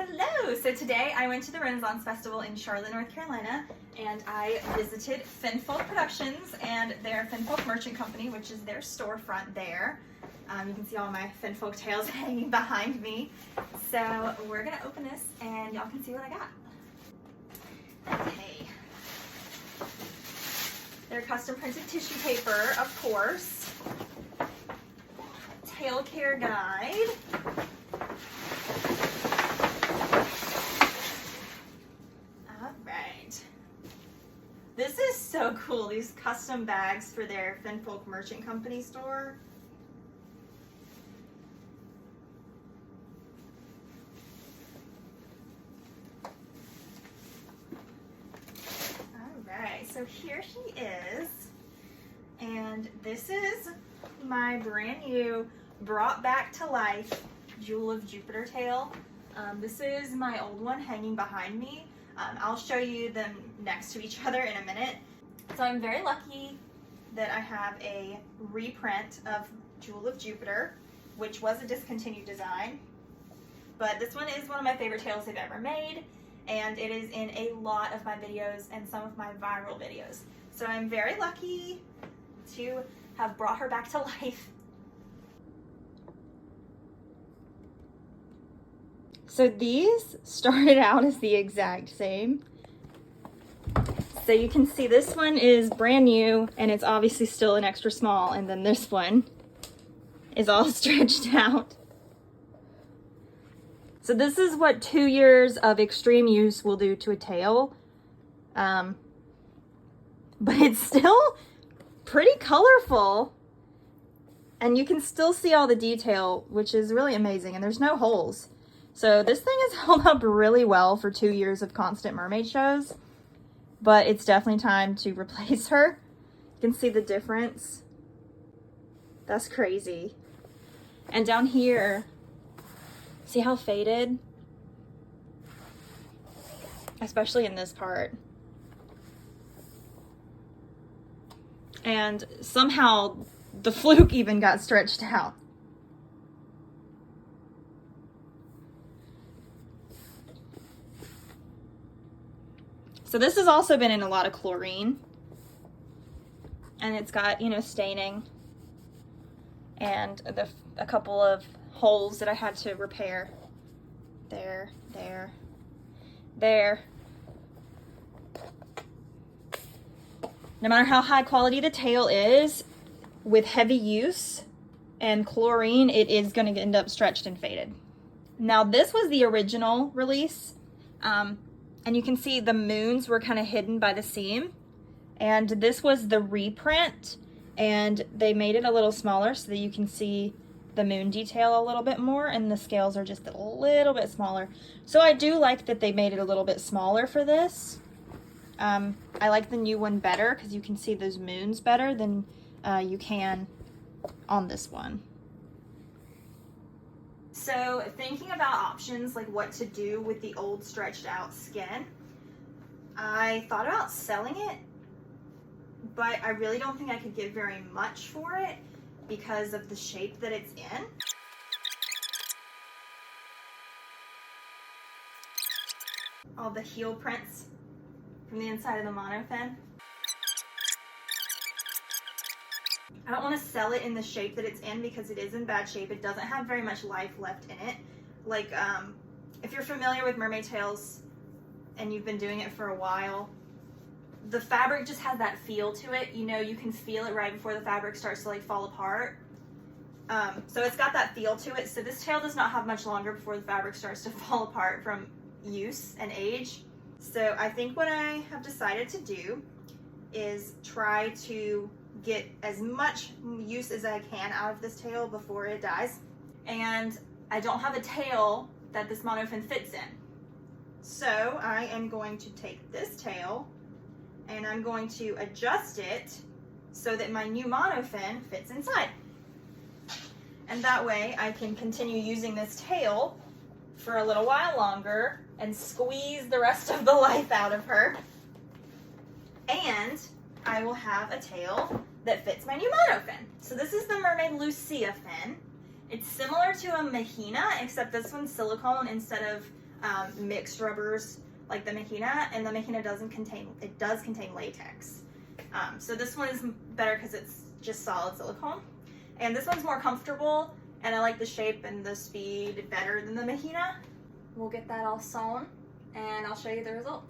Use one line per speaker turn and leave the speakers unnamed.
Hello! So today I went to the Renaissance Festival in Charlotte, North Carolina, and I visited Finfolk Productions and their Finfolk Merchant Company, which is their storefront there. You can see all my Finfolk tails hanging behind me. So we're gonna open this and y'all can see what I got. Okay. Their custom printed tissue paper, of course. Tail care guide. This is so cool, these custom bags for their Finfolk Merchant Company store. Alright, so here she is. And this is my brand new brought back to life Jewel of Jupiter tail. This is my old one hanging behind me. I'll show you them next to each other in a minute. So I'm very lucky that I have a reprint of Jewel of Jupiter, which was a discontinued design. But this one is one of my favorite tails they've ever made, and it is in a lot of my videos and some of my viral videos. So I'm very lucky to have brought her back to life. So these started out as the exact same. So you can see this one is brand new and it's obviously still an extra small, and then this one is all stretched out. So this is what 2 years of extreme use will do to a tail. But it's still pretty colorful and you can still see all the detail, which is really amazing, and there's no holes. So this thing has held up really well for 2 years of constant mermaid shows, but it's definitely time to replace her. You can see the difference. That's crazy. And down here, see how faded? Especially in this part. And somehow the fluke even got stretched out. So this has also been in a lot of chlorine, and it's got, you know, staining and a couple of holes that I had to repair. There. No matter how high quality the tail is, with heavy use and chlorine, it is going to end up stretched and faded. Now this was the original release. And you can see the moons were kind of hidden by the seam. And this was the reprint, and they made it a little smaller so that you can see the moon detail a little bit more, and the scales are just a little bit smaller. So I do like that they made it a little bit smaller for this. I like the new one better because you can see those moons better than you can on this one. So thinking about options, like what to do with the old stretched out skin, I thought about selling it, but I really don't think I could get very much for it because of the shape that it's in. All the heel prints from the inside of the Monofin. I don't want to sell it in the shape that it's in because it is in bad shape. It doesn't have very much life left in it. Like, if you're familiar with mermaid tails and you've been doing it for a while, the fabric just has that feel to it. You know, you can feel it right before the fabric starts to like fall apart. So it's got that feel to it. So this tail does not have much longer before the fabric starts to fall apart from use and age. So I think what I have decided to do is try to get as much use as I can out of this tail before it dies. And I don't have a tail that this Monofin fits in. So I am going to take this tail and I'm going to adjust it so that my new Monofin fits inside. And that way I can continue using this tail for a little while longer and squeeze the rest of the life out of her. And I will have a tail that fits my new Monofin. So this is the Mermaid Lucia fin. It's similar to a Mahina, except this one's silicone instead of mixed rubbers like the Mahina, and the Mahina does contain latex. So this one is better because it's just solid silicone. And this one's more comfortable, and I like the shape and the speed better than the Mahina. We'll get that all sewn, and I'll show you the results.